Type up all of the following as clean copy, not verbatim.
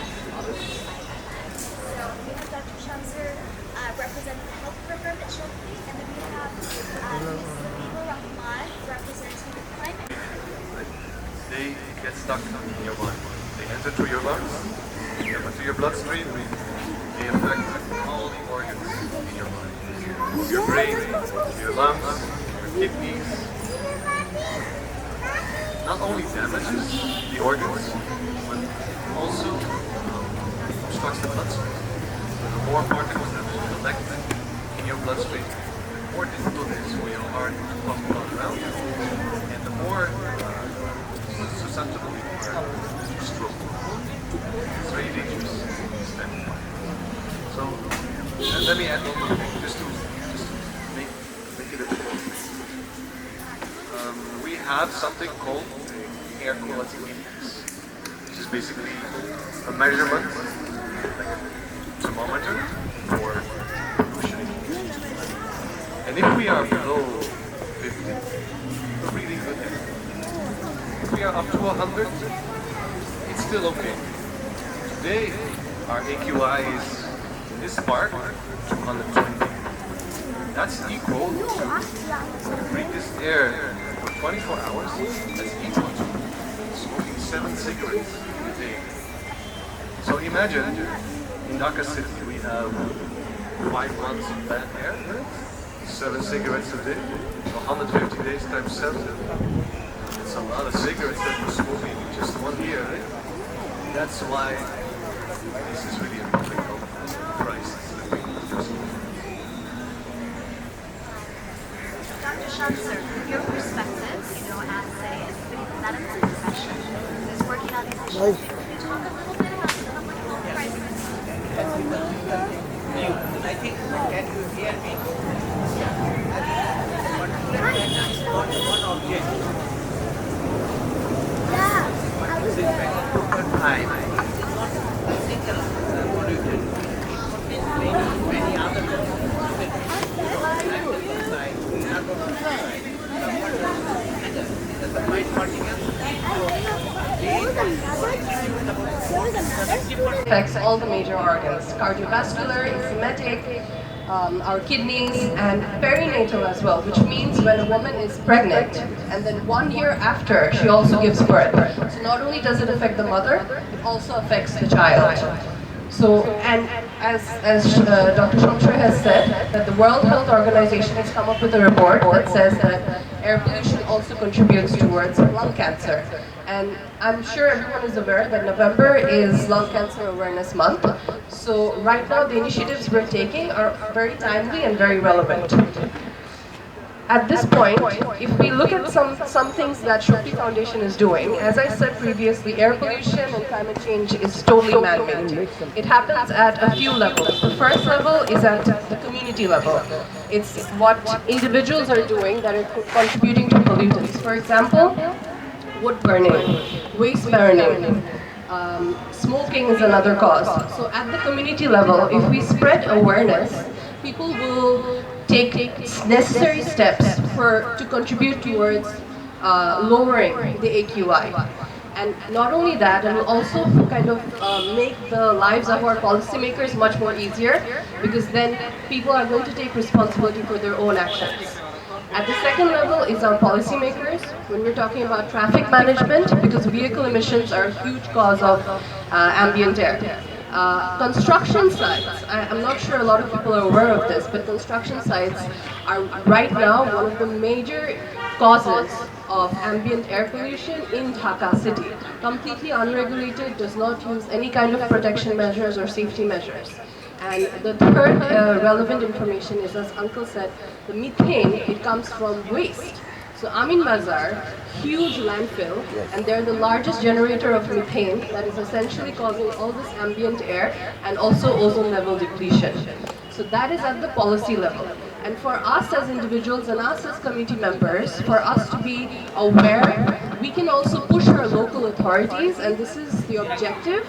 So we have Dr. Shamsur representing the health program at Shilpi, and then we have Ms. Zabiba Rahman representing the climate. They get stuck in your body. They enter through your lungs, they enter through your bloodstream, they affect all the organs in your body. Your brain, your lungs, your kidneys. Not only damages the organs, but also obstructs the bloodstream. The more particles that will collect in your bloodstream, the more difficult it is for your heart to pump blood around, and the more susceptible you are to stroke. It's very dangerous. So, and let me add one more thing, just to make it a short thing. We have something called air quality index, which is basically a measurement, like a thermometer for pollution. And if we are below 50, we're breathing good air. If we are up to 100, it's still okay. Today, our AQI is in this part 220. That's equal to breathe this air for 24 hours. That's equal to smoking 7 cigarettes a day. So imagine in Dhaka City we have 5 months of bad air, 7 cigarettes a day, so 150 days times 7. It's a lot of cigarettes that we're smoking in just 1 year, right? That's why this is really a public health crisis that we need to solve. Dr. Shamsur, from your perspective, as a medical profession who's working on these issues, can you talk a little bit about the public health crisis? I think, can you hear me? One object. Time. It is not a single pollution. It contains many other pollutants. Carbon dioxide, the fine particles. Affects all the major organs, cardiovascular, enzymatic, our kidneys, and perinatal as well, which means when a woman is pregnant and then 1 year after she also gives birth. So not only does it affect the mother, it also affects the child. So, and as Dr. Shamsur has said, that the World Health Organization has come up with a report that says that air pollution also contributes towards lung cancer. And I'm sure everyone is aware that November is Lung Cancer Awareness Month. So right now the initiatives we're taking are very timely and very relevant. At this point, if we look at some things that Shokti Foundation is doing, as I said previously, air pollution and climate change is totally man-made. It happens at a few levels. The first level is at the community level. It's what individuals are doing that are contributing to pollutants. For example, wood burning, waste burning, smoking is another cause. So at the community level, if we spread awareness, people will take necessary steps to contribute towards lowering the AQI. And not only that, it will also kind of make the lives of our policymakers much more easier, because then people are going to take responsibility for their own actions. At the second level is our policymakers, when we're talking about traffic management, because vehicle emissions are a huge cause of ambient air. Construction sites, I'm not sure a lot of people are aware of this, but construction sites are right now one of the major causes of ambient air pollution in Dhaka city. Completely unregulated, does not use any kind of protection measures or safety measures. And the third relevant information is, as Uncle said, the methane, it comes from waste. So Amin Bazar, huge landfill, and they're the largest generator of methane that is essentially causing all this ambient air and also ozone level depletion. So that is at the policy level. And for us as individuals and us as committee members, for us to be aware, we can also push our local authorities, and this is the objective,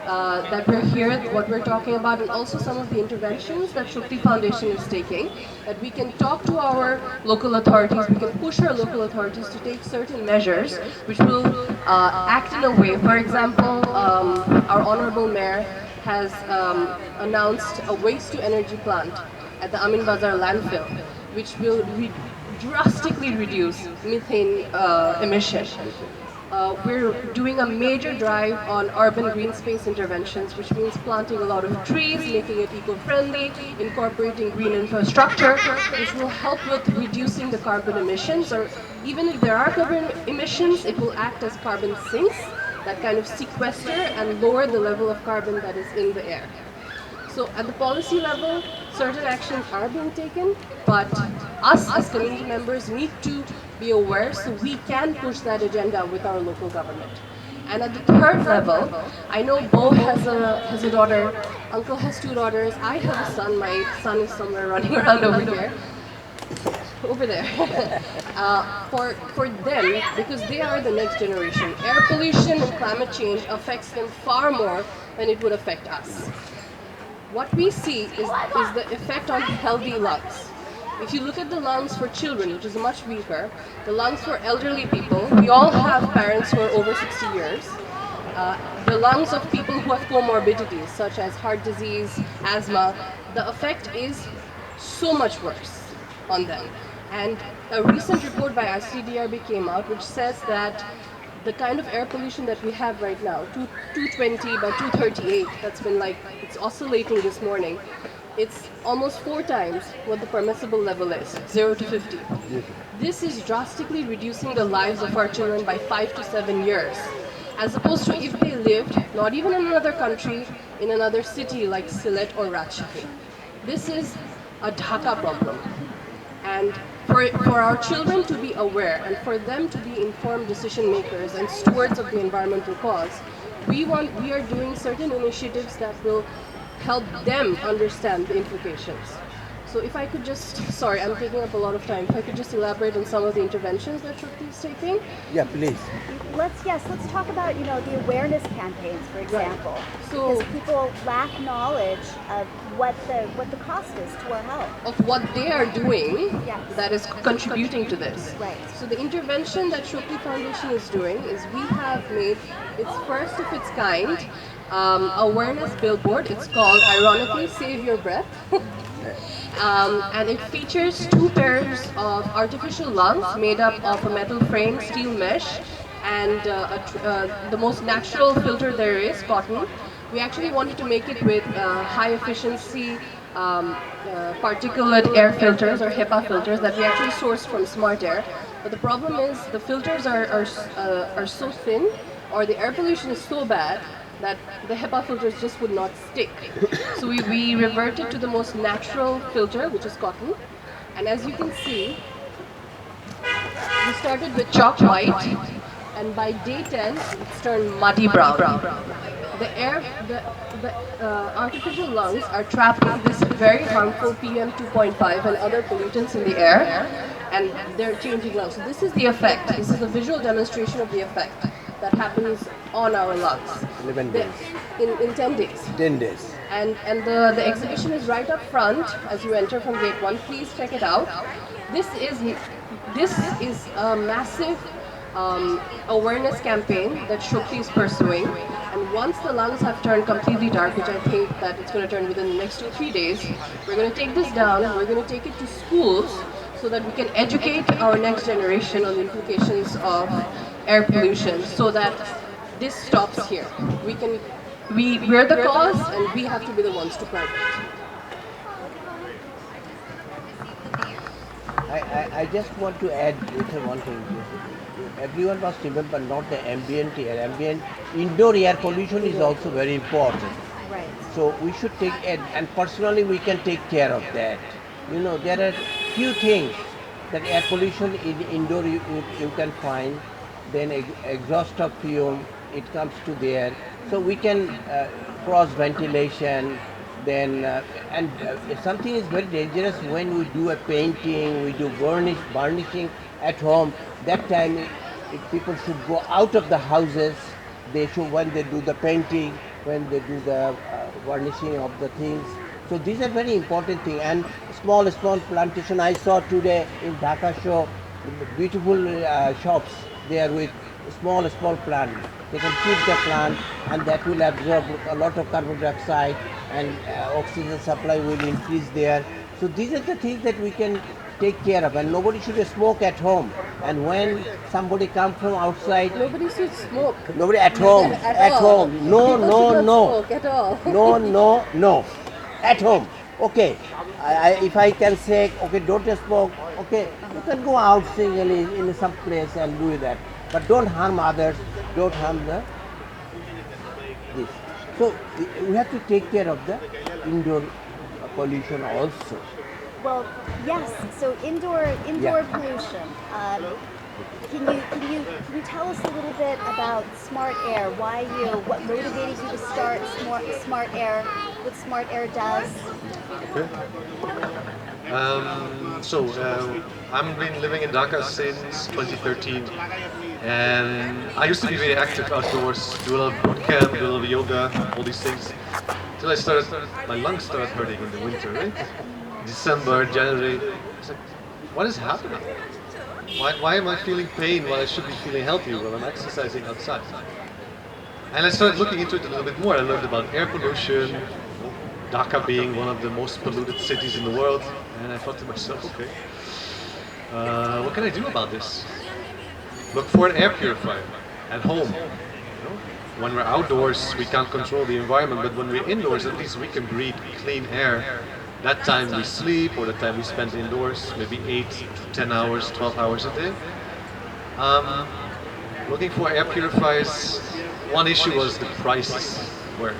that we're here, what we're talking about, and also some of the interventions that Shukti Foundation is taking, that we can talk to our local authorities, we can push our local authorities to take certain measures which will act in a way. For example, our Honorable Mayor has announced a waste-to-energy plant at the Amin Bazar landfill, which will drastically reduce methane emission. We're doing a major drive on urban green space interventions, which means planting a lot of trees, making it eco-friendly, incorporating green infrastructure, which will help with reducing the carbon emissions, or even if there are carbon emissions, it will act as carbon sinks that kind of sequester and lower the level of carbon that is in the air. So at the policy level, certain actions are being taken, but us as community members need to be aware so we can push that agenda with our local government. And at the third level, I know Bo has a daughter, Uncle has 2 daughters, I have a son, my son is somewhere running around over here. Over there. For them, because they are the next generation, air pollution and climate change affects them far more than it would affect us. What we see is the effect on healthy lungs. If you look at the lungs for children, which is much weaker, the lungs for elderly people, we all have parents who are over 60 years. The lungs of people who have comorbidities such as heart disease, asthma, the effect is so much worse on them. And a recent report by ICDRB came out which says that the kind of air pollution that we have right now, 220 by 238, that's been like, it's oscillating this morning, it's almost 4 times what the permissible level is, 0 to 50. This is drastically reducing the lives of our children by 5 to 7 years, as opposed to if they lived, not even in another country, in another city like Sylhet or Rajshahi. This is a Dhaka problem. And for our children to be aware and for them to be informed decision makers and stewards of the environmental cause, we are doing certain initiatives that will help them understand the implications. So if I could just, sorry, I'm taking up a lot of time, if I could just elaborate on some of the interventions that Shukti is taking. Yeah, please. Let's talk about, the awareness campaigns, for example. Right. So, because people lack knowledge of what the cost is to our health. of what they are doing Yes. that is contributing to this. Right. So the intervention that Shukti Foundation is doing is we have made its first of its kind awareness billboard. It's called, ironically, Save Your Breath. And it features 2 pairs of artificial lungs made up of a metal frame, steel mesh, and the most natural filter there is, cotton. We actually wanted to make it with high efficiency particulate air filters or HEPA filters that we actually sourced from Smart Air. But the problem is the filters are so thin, or the air pollution is so bad that the HEPA filters just would not stick. So we reverted to the most natural filter, which is cotton. And as you can see, we started with chalk white, and by day 10, it's turned muddy brown. The artificial lungs are trapping this very harmful PM 2.5 and other pollutants in the air, and they're changing lungs. So this is the effect. This is a visual demonstration of the effect that happens on our lungs. 11 days. In 10 days. 10 days. And the exhibition is right up front as you enter from gate 1. Please check it out. This is a massive awareness campaign that Shukti is pursuing. And once the lungs have turned completely dark, which I think that it's going to turn within the next 2-3 days, we're going to take this down and we're going to take it to schools so that we can educate our next generation on the implications of air pollution, so that this stops here. We're the cause, and we have to be the ones to fight it. I just want to add one thing. Everyone must remember not the ambient air. Indoor air pollution is also very important. Right. So we should take it, and personally we can take care of that. There are few things that air pollution in indoor you can find. Then exhaust of fume, it comes to there. So we can cross ventilation. Then something is very dangerous when we do a painting, we do burnishing at home. That time, if people should go out of the houses. When they do the painting, when they do the varnishing of the things. So these are very important things. And small plantation I saw today in Dhaka show, beautiful shops there with small plant. They can keep the plant and that will absorb a lot of carbon dioxide and oxygen supply will increase there. So these are the things that we can take care of, and nobody should smoke at home. And when somebody comes from outside, Nobody should smoke. nobody at home, At all. home. No, People no, should not no. smoke at all. No. At home. Okay. If I can say, okay, don't smoke. Okay, you can go out singly in some place and do that, but don't harm others. Don't harm this. So we have to take care of the indoor pollution also. Well, yes. So indoor Yeah. pollution. Can you tell us a little bit about Smart Air? What motivated you to start Smart Air? What Smart Air does? Okay. I've been living in Dhaka since 2013, and I used to be very active outdoors, do a lot of boot camp, do a lot of yoga, all these things. Till my lungs started hurting in the winter, right? December, January. I was like, what is happening? Why am I feeling pain while I should be feeling healthy while I'm exercising outside? And I started looking into it a little bit more. I learned about air pollution, Dhaka being one of the most polluted cities in the world, and I thought to myself, okay, what can I do about this? Look for an air purifier at home. When we're outdoors, we can't control the environment, but when we're indoors, at least we can breathe clean air. That time we sleep, or the time we spend indoors, maybe 8 to 10 hours, 12 hours a day. Looking for air purifiers. One issue was the prices were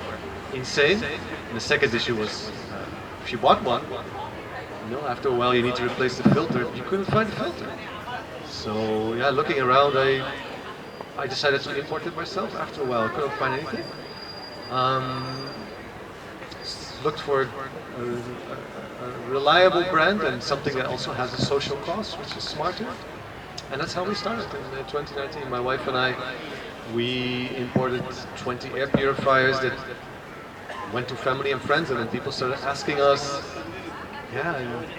insane, and the second issue was if you bought one, after a while you need to replace the filter. You couldn't find the filter. So yeah, looking around, I decided to import it myself. After a while, I couldn't find anything. Looked for a reliable brand and something that also has a social cost, which is smarter. And that's how we started in 2019. My wife and I, we imported 20 air purifiers that went to family and friends, and then people started asking us. Yeah, and it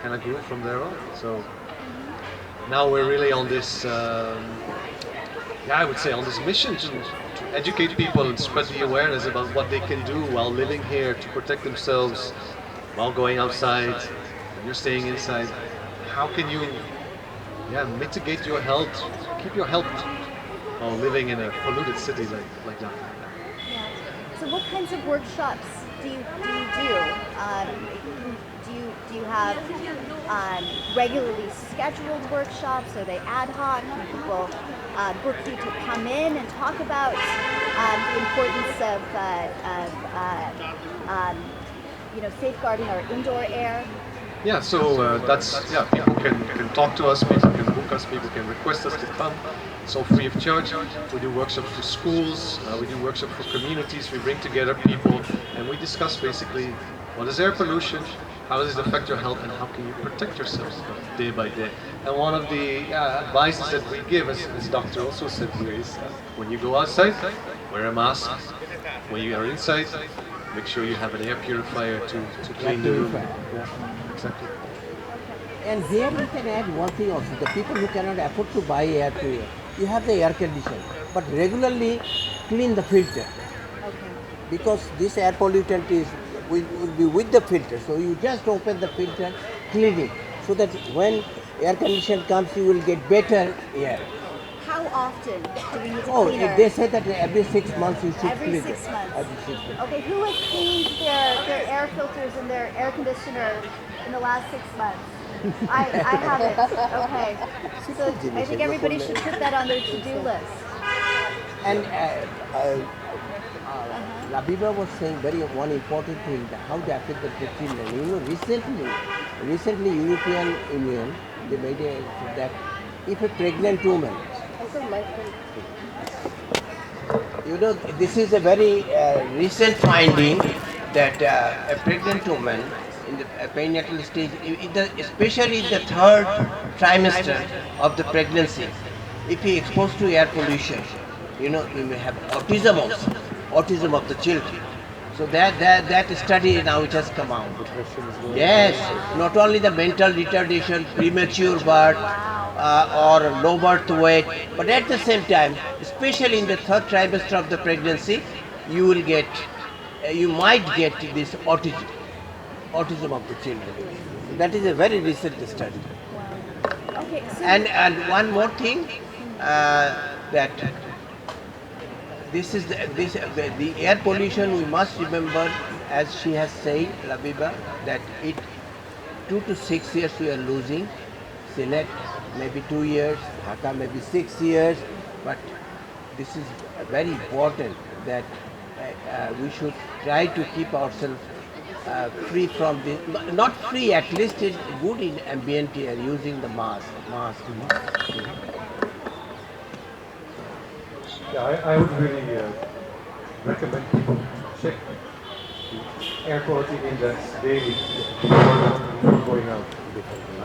kind of grew from there on. So now we're really on this, I would say on this mission to educate people and spread the awareness about what they can do while living here to protect themselves while going outside. When you're staying inside, how can you mitigate your health, keep your health while living in a polluted city like that? Yeah. So what kinds of workshops do you do? Do you have regularly scheduled workshops? Are they ad hoc? Do people book you to come in and talk about the importance of safeguarding our indoor air? Yeah, so people can talk to us, people can book us, people can request us to come. It's all free of charge. We do workshops for schools, we do workshops for communities, we bring together people and we discuss basically what is air pollution, how does it affect your health, and how can you protect yourselves day by day. And one of the advices that we give, as Doctor also said here, is when you go outside, wear a mask. When you are inside, make sure you have an air purifier to clean the room. Yeah, exactly. And there we can add one thing also. The people who cannot afford to buy air purifier, you have the air conditioner, but regularly clean the filter. Okay. Because this air pollutant will be with the filter. So you just open the filter, clean it, so that when air conditioner comes, you will get better air. How often do we need to Oh, clean our... they say that every 6 months you should Every clean 6 it. months. Every 6 months. Okay, who has cleaned their air filters and their air conditioner in the last 6 months? I haven't. Okay. So I think everybody should put that on their to-do list. And Labiba was saying one important thing, that how they affect the children. Recently European Union, they made that if a pregnant woman, this is a very recent finding that a pregnant woman in the perinatal stage, especially in the third trimester of the pregnancy, if he exposed to air pollution, you may have autism also. autism of the children. So that study now which has come out. Yes, not only the mental retardation, premature birth, or low birth weight, but at the same time, especially in the third trimester of the pregnancy, you will get, you might get this autism of the children. That is a very recent study. Okay, so And one more thing, that this is the air pollution. We must remember, as she has said, Rabiba, that 2 to 6 years we are losing. Select maybe 2 years, Dhaka maybe 6 years, but this is very important that we should try to keep ourselves free from this, not free, at least it's good in ambient air, using the mask. Yeah, I would really recommend people check the air quality index daily before going out.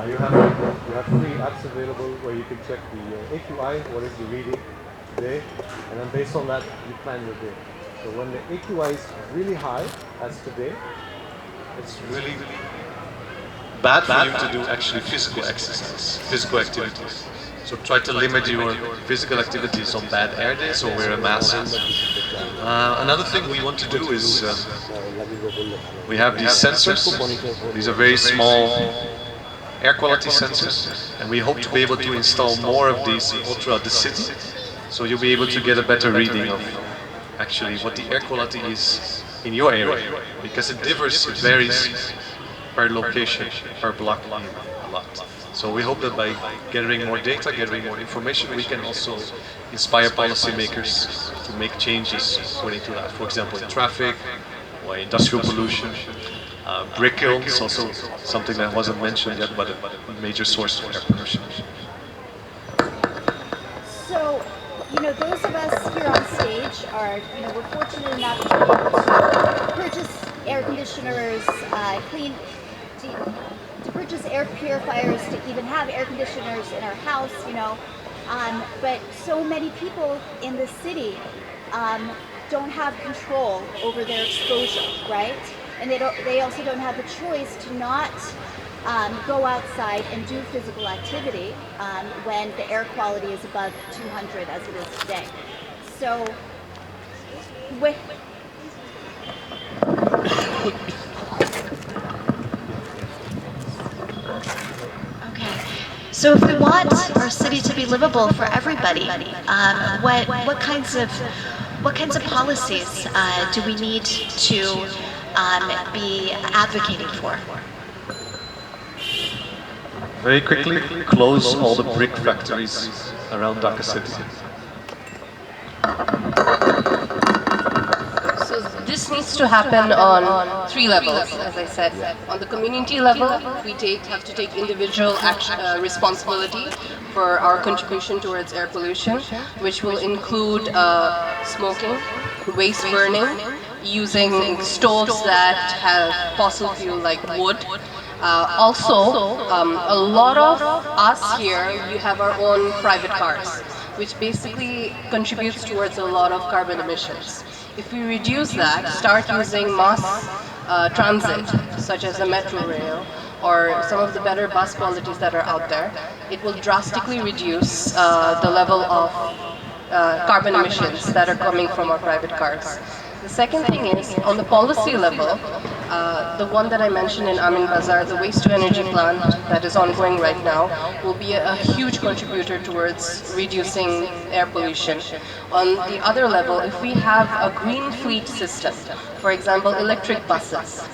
You have free apps available where you can check the AQI, what is the reading today, and then based on that you plan your day. So when the AQI is really high, as today, It's really bad for you to do actually physical exercise, physical activities. So try to limit your physical activities on bad air days or wear a mask. Another thing we want to do is we have these sensors. These are very small air quality sensors, and we hope to be able to install more of these all throughout the city. So you'll be able to get a better reading of actually what the air quality is in your area, because it differs, it varies per location, per block a lot. So we hope that by gathering more data, gathering more information, we can also inspire policymakers to make changes according to that. For example, in traffic or industrial pollution, brick kilns, also something that wasn't mentioned yet, but a major source of air pollution. So, those of us here on stage are, we're fortunate enough to be able to purchase air conditioners, to purchase air purifiers, to even have air conditioners in our house, but so many people in the city don't have control over their exposure, right? And they also don't have the choice to not go outside and do physical activity when the air quality is above 200 as it is today. So, okay. So if we want our city to be livable for everybody, what kinds of policies do we need to be advocating for? Very quickly, close all the brick factories around Dhaka city. So this needs to happen on 3 levels, as I said. On the community level, we have to take individual responsibility for our contribution towards air pollution, which will include smoking, waste burning, using stoves that have fossil fuel like wood. Also, a lot of us here, you have our own private cars, which basically contributes towards a lot of carbon emissions. If we reduce that, start using mass transit, such as the metro rail, or some of the better bus qualities that are out there, it will drastically reduce the level of carbon emissions that are coming from our private cars. The second thing is, on the policy level, the one that I mentioned in Amin Bazar, the waste-to-energy plant that is ongoing right now, will be a huge contributor towards reducing air pollution. On the other level, if we have a green fleet system, for example, electric buses,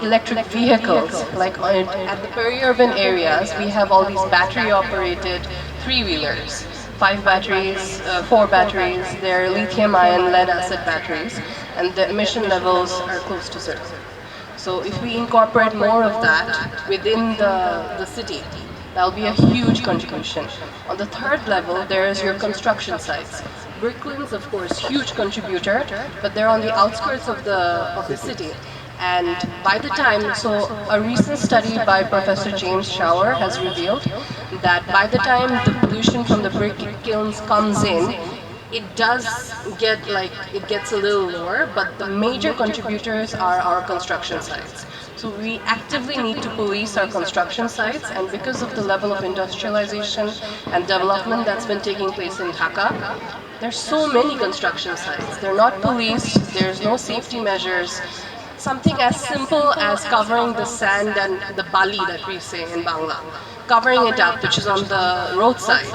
electric vehicles, like at the peri-urban areas, we have all these battery-operated three-wheelers. 5 batteries, 4 batteries, they're lithium-ion lead-acid batteries, and the emission levels are close to 0. So if we incorporate more of that within the city, that'll be a huge contribution. On the third level, there's your construction sites. Bricklins, of course, huge contributor, but they're on the outskirts of the city. And by the time, so a recent study by Professor James Shower has revealed that by the time the pollution from the brick kilns comes in, it does it gets a little lower, but the major contributors are our construction sites. So we actively need to police our construction sites, and because of the level of industrialization and development that's been taking place in Dhaka, there's so many construction sites. They're not policed, there's no safety measures. Something as simple as covering the sand and the bali that we say in Bangla, covering it up, which is on the roadside,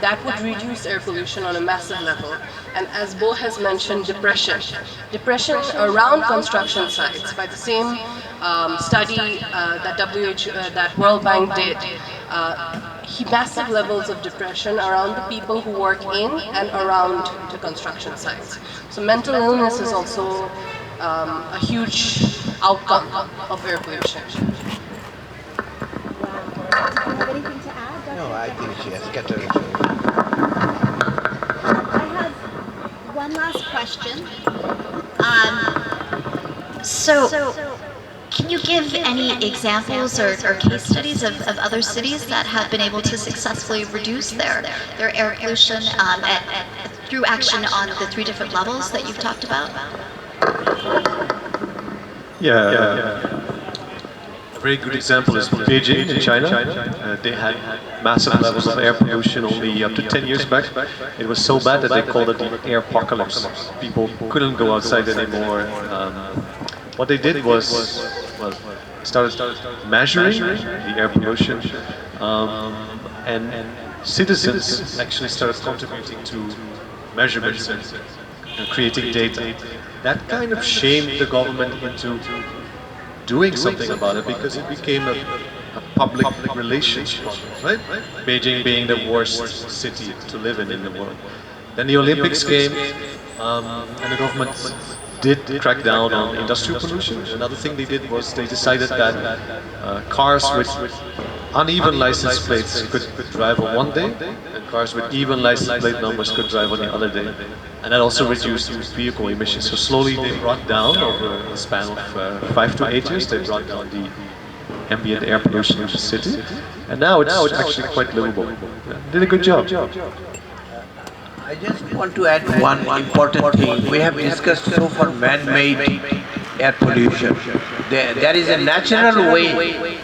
that would reduce air pollution on a massive level. And as Bo has mentioned, depression. Depression around construction sites, by the same study that World Bank did, massive levels of depression around the people who work in and around the construction sites. So mental illness is also a huge outcome of air pollution. Wow. Do you have anything to add, Dr.? No, I think she has scattered. I have one last question. So can you give any examples or case studies of other cities that have been able to successfully reduce their air pollution through action on the 3 different levels that you've talked about? A very good example is Beijing in China. They had massive levels of air pollution only up to 10 years back. It was so bad that they called it the air apocalypse. People couldn't go outside anymore. What they did was started measuring the air pollution, and citizens actually started contributing to measurements and creating data. That kind of shamed the government into doing something about it, because it became a public relations problem, right? Beijing being the worst city to live in the world. Then the Olympics came, and the government did crack down on industrial pollution. Another thing they did was they decided that cars with uneven license plates could drive on one day, and cars with even license plate numbers could drive on the other day. And that also reduced vehicle emissions. So slowly they brought down, over a span of 5 to 8 years, they brought down the ambient air pollution in the city. And now it's actually quite livable. Did a good job. I just want to add one important thing. We have discussed so far man-made air pollution. There is a natural way.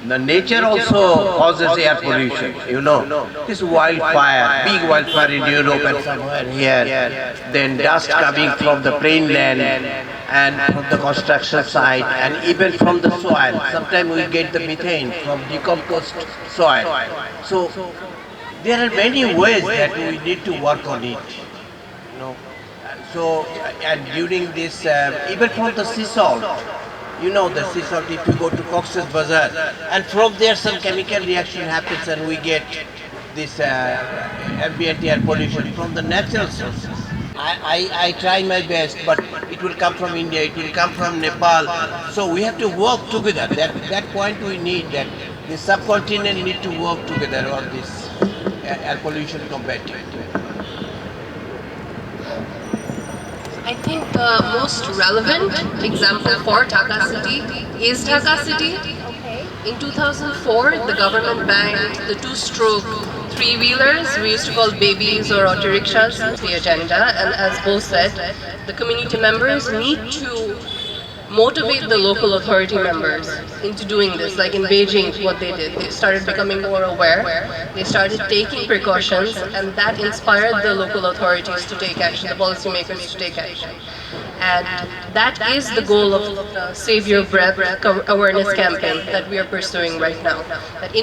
The nature also causes air pollution, you know. This wildfire, big wildfire in Europe and somewhere here, then dust coming from the plain land and from the construction site and even from the soil. Sometimes we get the methane from decomposed soil. So there are many ways that we need to work on it, you know. So, and during this, even from the sea salt, you know, the sea salt, if you go to Cox's Bazar, and from there some chemical reaction happens and we get this ambient air pollution from the natural sources. I try my best, but it will come from India, it will come from Nepal. So we have to work together. That point we need, that the subcontinent need to work together on this air pollution combating. I think the most relevant example for Dhaka City is Dhaka City. Okay. In 2004, the government banned the 2-stroke 3-wheelers, we used to call babies or auto rickshaws, the agenda. And as Bo said, the community members need to motivate the local authority members into doing this. Like in Beijing, what they did, they started becoming more aware, they started taking precautions, and that inspired the local authorities to take action, the policymakers to take action. And that is the goal of the Save Your Breath awareness campaign that we are pursuing right now. That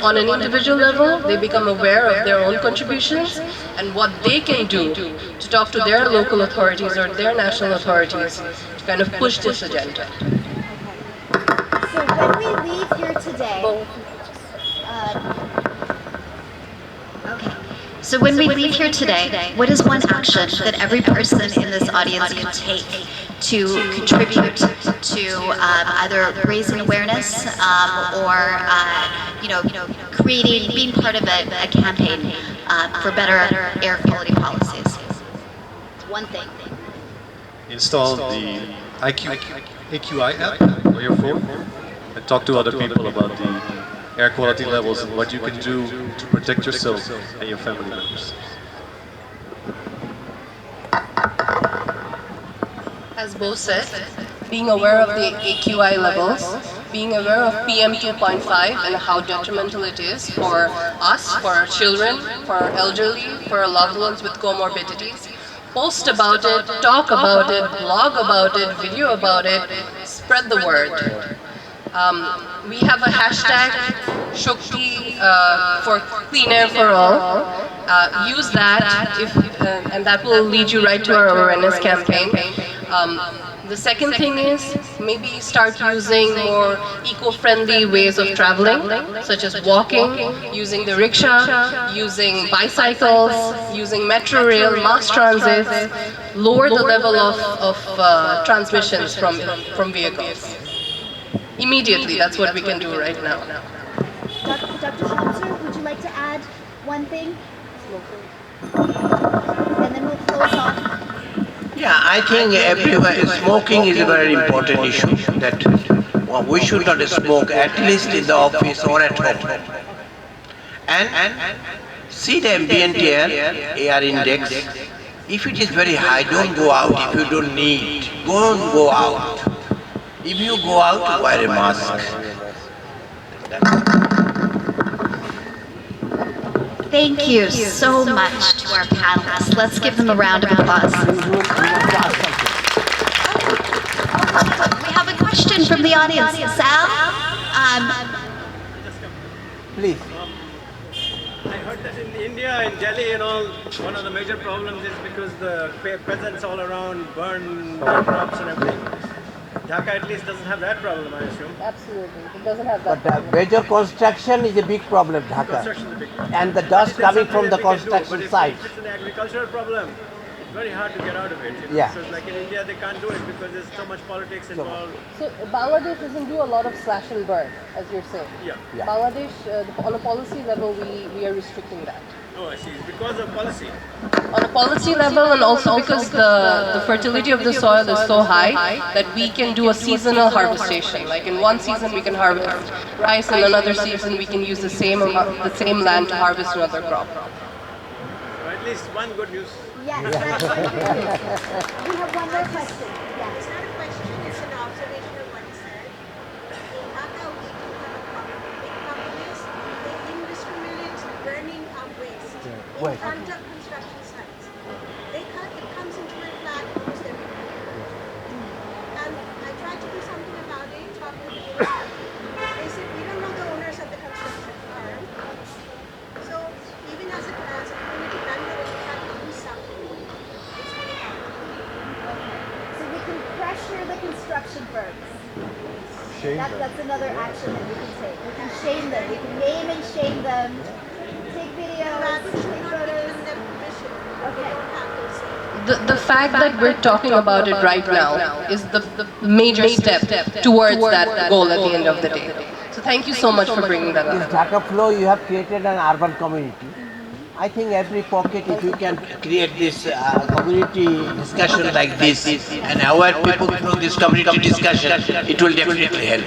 on an individual level, they become aware of their own contributions and what they can do to talk to their local authorities or their national authorities to kind of push this agenda. So when we leave here today, okay. So when we leave here today, what is one action that every person in this audience can take to contribute to either raising awareness or being part of a campaign for better air quality policies? One thing. Install the AQI app on your phone and talk to other people about the air quality levels and what you can do to protect yourself and your family members. As Bo said, being aware of the AQI levels, being aware of PM 2.5 and how detrimental it is for us, for our children, for our elderly, for our loved ones with comorbidities. Post about it, talk about it, blog about it, video about it, spread the word. We have a hashtag Shakti for Clean Air for All. Use that, and that will lead you right to our awareness campaign. The second thing is maybe start using more eco-friendly ways of traveling, such as walking, using the rickshaw, using bicycles, using metro rail, mass transit, lower the level of transmissions from vehicles. Immediately, that's what we can do right now. Dr. Schultzer, would you like to add one thing? And then we'll close off. Yeah, I think everywhere smoking is a very important issue. That we should not smoke, at least in the office or at home. And see the ambient air index. If it is very high, don't go out. If you don't need, don't go out. If you go out, wear a mask. Thank you so much to our panelists. Let's give them a round of applause. We have a question from the audience. Sal? Please. I heard that in India, in Delhi and all, one of the major problems is because the peasants all around burn their crops and everything. Dhaka at least doesn't have that problem, I assume. Absolutely, it doesn't have that. But major construction is a big problem, Dhaka. Construction is a big problem. And the dust coming from the But construction if site. it's an agricultural problem, it's very hard to get out of it. You know? Yeah. So like in India, they can't do it because there's so much politics involved. So Bangladesh doesn't do a lot of slash and burn, as you're saying. Yeah. Yeah. Bangladesh, on a policy level, we are restricting that. Oh, I see. It's because of policy. On a policy level, and also because the fertility of the soil is so high that we can do a seasonal harvestation. Like in one season we can harvest rice, and another season we can use the same land to harvest another crop. So at least one good news. Yes, that's very good news. We have one more question. Yes. It's not a question, it's an observation of what he said. In Dhaka, we do have a problem. Big problem is the indiscriminate burning of waste in front of construction sites. It comes into my flat almost every day. And I tried to do something about it, talk to the owners. They said, we don't know the owners of the construction firm. So even as a community member, we have to do something. It's really hard. So we can pressure the construction firms. Shame them. That's another action that we can take. We can shame them. We can name and shame them. Take videos, Rather should take not photos. give them permission. They Okay. don't have to say. The fact that we're talking about it right now is the major step towards that goal at the end of the day. So thank you so much for bringing that This up. Dhaka Flow, you have created an urban community. I think every pocket, if you can create this community discussion like this and aware people through this community discussion, it will definitely help.